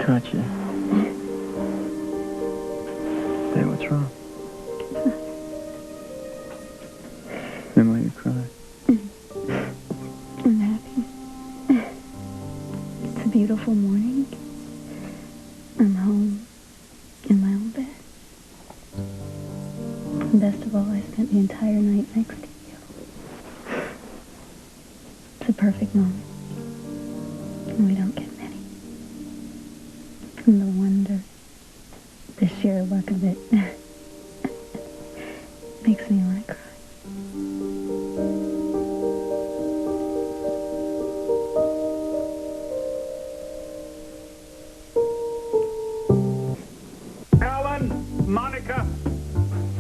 Caught you. Hey, what's wrong? Emily, you're crying. I'm happy. It's a beautiful morning. I'm home in my own bed. And best of all, I spent the entire night next to you. It's a perfect moment. And we don't get many. And the wonder, the sheer luck of it, makes me want to cry. Monica,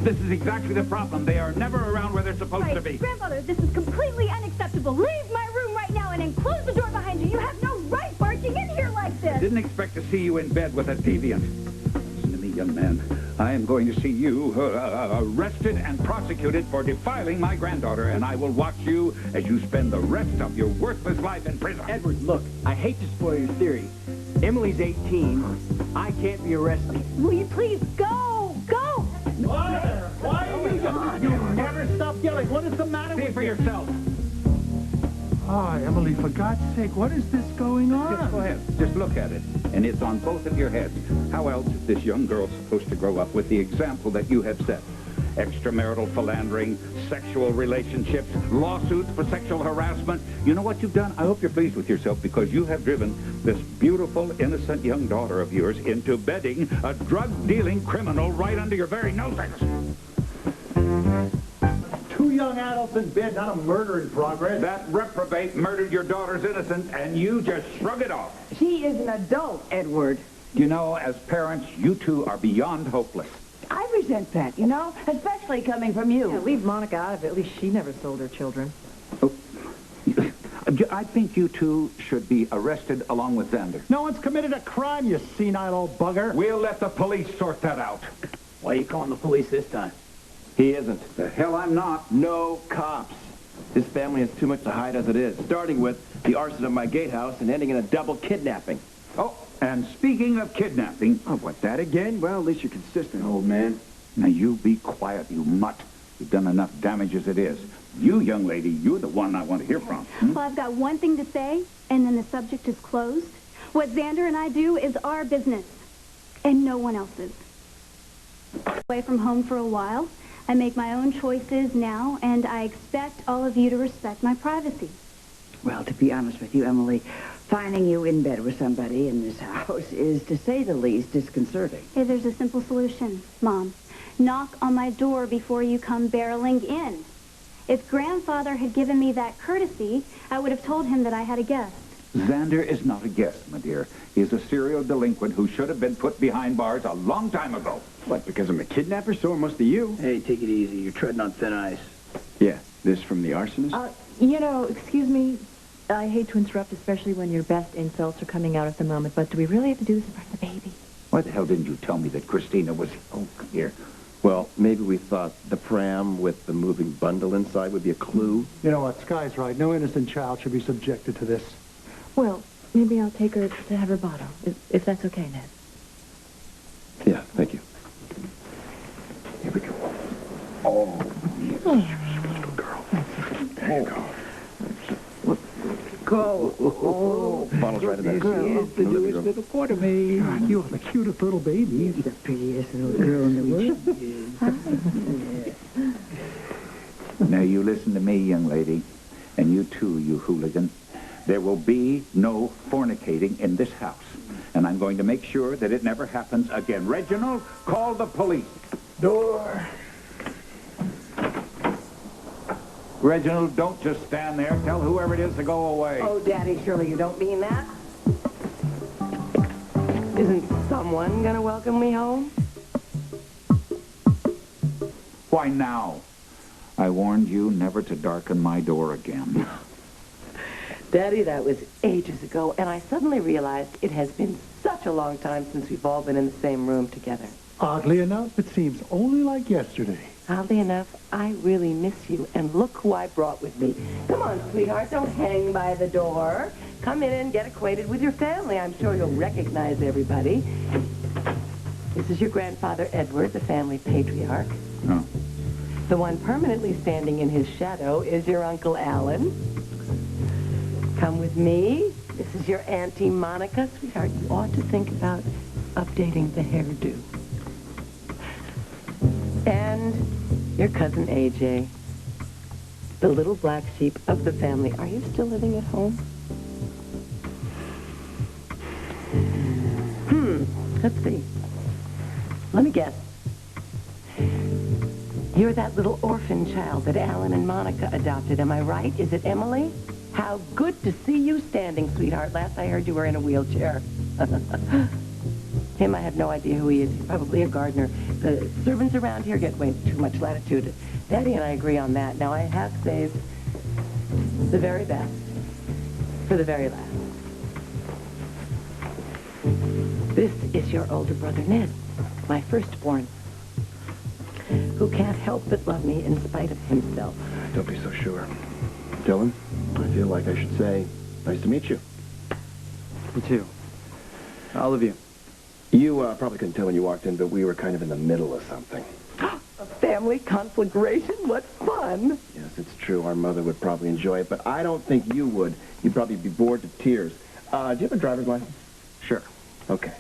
this is exactly the problem. They are never around where they're supposed to be. Grandfather, this is completely unacceptable. Leave my room right now and then close the door behind you. You have no right barging in here like this. I didn't expect to see you in bed with a deviant. Listen to me, young man. I am going to see you arrested and prosecuted for defiling my granddaughter, and I will watch you as you spend the rest of your worthless life in prison. Edward, look, I hate to spoil your theory. Emily's 18. I can't be arrested. Will you please go? Go! Why are you yelling? You never stop yelling. What is the matter with you? See for yourself. Oh, Emily, for God's sake, what is this going on? Just go ahead. Just look at it. And it's on both of your heads. How else is this young girl supposed to grow up with the example that you have set? Extramarital philandering, sexual relationships, lawsuits for sexual harassment. You know what you've done? I hope you're pleased with yourself because you have driven this beautiful, innocent young daughter of yours into bedding a drug-dealing criminal right under your very noses. Two young adults in bed, not a murder in progress. That reprobate murdered your daughter's innocence, and you just shrug it off. She is an adult, Edward. You know, as parents, you two are beyond hopeless. I resent that, you know, especially coming from you. Yeah, leave Monica out of it. At least she never sold her children. Oh, I think you two should be arrested along with Zander. No one's committed a crime, you senile old bugger. We'll let the police sort that out. Why are you calling the police this time? He isn't. The hell I'm not. No cops. His family has too much to hide as it is, starting with the arson of my gatehouse and ending in a double kidnapping. Oh, and speaking of kidnapping... Oh, what, that again? Well, at least you're consistent, old man. Now, you be quiet, you mutt. You've done enough damage as it is. You, young lady, you're the one I want to hear from. Well, I've got one thing to say, and then the subject is closed. What Zander and I do is our business, and no one else's. Away from home for a while. I make my own choices now, and I expect all of you to respect my privacy. Well, to be honest with you, Emily, finding you in bed with somebody in this house is, to say the least, disconcerting. Hey, there's a simple solution, Mom. Knock on my door before you come barreling in. If Grandfather had given me that courtesy, I would have told him that I had a guest. Zander is not a guest, my dear. He is a serial delinquent who should have been put behind bars a long time ago. What, because I'm a kidnapper? So it must be you. Hey, take it easy. You're treading on thin ice. Yeah, this from the arsonist? You know, excuse me. I hate to interrupt, especially when your best insults are coming out at the moment, but do we really have to do this in front of the baby? Why the hell didn't you tell me that Christina was... Oh, come here. Well, maybe we thought the pram with the moving bundle inside would be a clue. You know what, Sky's right. No innocent child should be subjected to this. Well, maybe I'll take her to have her bottle, if that's okay, Ned. Yeah, thank you. Here we go. Oh, Little girl. There you go. Go. Oh, bottle's right in there. Girl, the newest little Quartermaine. God, you are the cutest little baby. You're the prettiest little girl in the world. now you listen to me, young lady. And you too, you hooligan. There will be no fornicating in this house. And I'm going to make sure that it never happens again. Reginald, call the police. Door. Reginald, don't just stand there. Tell whoever it is to go away. Oh, Daddy, surely you don't mean that? Isn't someone gonna welcome me home? Why now? I warned you never to darken my door again. Daddy, that was ages ago, and I suddenly realized it has been such a long time since we've all been in the same room together. Oddly enough, it seems only like yesterday. Oddly enough, I really miss you, and look who I brought with me. Come on, sweetheart, don't hang by the door. Come in and get acquainted with your family. I'm sure you'll recognize everybody. This is your grandfather, Edward, the family patriarch. Oh. The one permanently standing in his shadow is your Uncle Alan. Come with me. This is your Auntie Monica. Sweetheart, you ought to think about updating the hairdo. And your cousin AJ, the little black sheep of the family. Are you still living at home? Let's see. Let me guess. You're that little orphan child that Alan and Monica adopted, am I right? Is it Emily? How good to see you standing, sweetheart. Last I heard you were in a wheelchair. Him, I have no idea who he is. He's probably a gardener. The servants around here get way too much latitude. Daddy and I agree on that. Now, I have saved the very best for the very last. This is your older brother, Ned, my firstborn, who can't help but love me in spite of himself. Don't be so sure. Dillon, I feel like I should say, nice to meet you. Me too. All of you. You probably couldn't tell when you walked in, but we were kind of in the middle of something. A family conflagration? What fun! Yes, it's true. Our mother would probably enjoy it, but I don't think you would. You'd probably be bored to tears. Do you have a driver's license? Sure. Okay.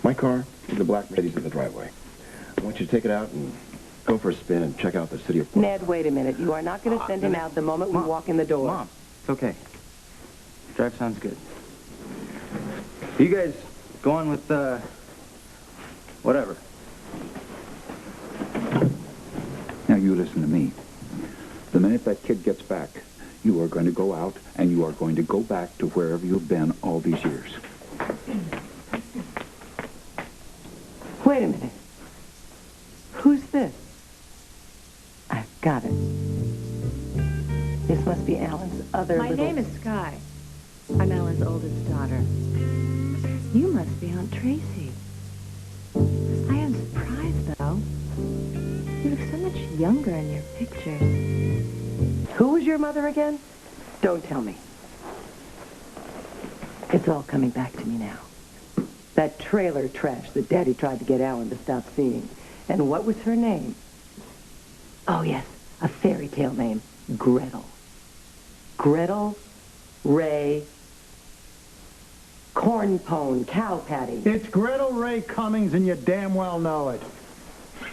My car is the black Mercedes in the driveway. I want you to take it out and go for a spin and check out the city of... Ned, wait a minute. You are not going to send him out the moment we walk in the door. Mom, it's okay. Drive sounds good. You guys go on with, whatever. Now, you listen to me. The minute that kid gets back, you are going to go out and you are going to go back to wherever you've been all these years. Wait a minute. Who's this? I've got it. This must be Alan's other My little... name is Sky. I'm Alan's oldest daughter. You must be Aunt Tracy. I am surprised, though. You look so much younger in your pictures. Who was your mother again? Don't tell me. It's all coming back to me now. That trailer trash that Daddy tried to get Alan to stop seeing. And what was her name? Oh, yes, a fairy tale name. Gretel. Gretel Ray Cornpone Cow Patty. It's Gretel Ray Cummings, and you damn well know it.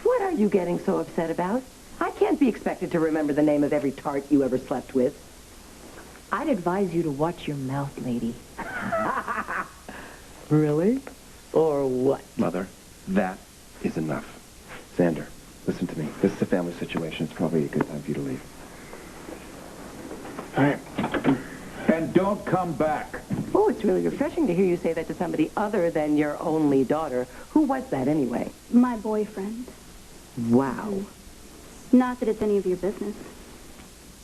What are you getting so upset about? I can't be expected to remember the name of every tart you ever slept with. I'd advise you to watch your mouth, lady. Really? Or what? Mother, that is enough. Zander, listen to me. This is a family situation. It's probably a good time for you to leave. All right. And don't come back. Oh, it's really refreshing to hear you say that to somebody other than your only daughter. Who was that, anyway? My boyfriend. Wow. Not that it's any of your business.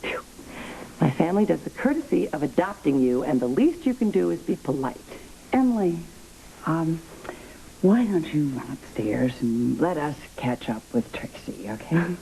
Phew. My family does the courtesy of adopting you, and the least you can do is be polite. Emily, why don't you run upstairs and let us catch up with Tracy, okay?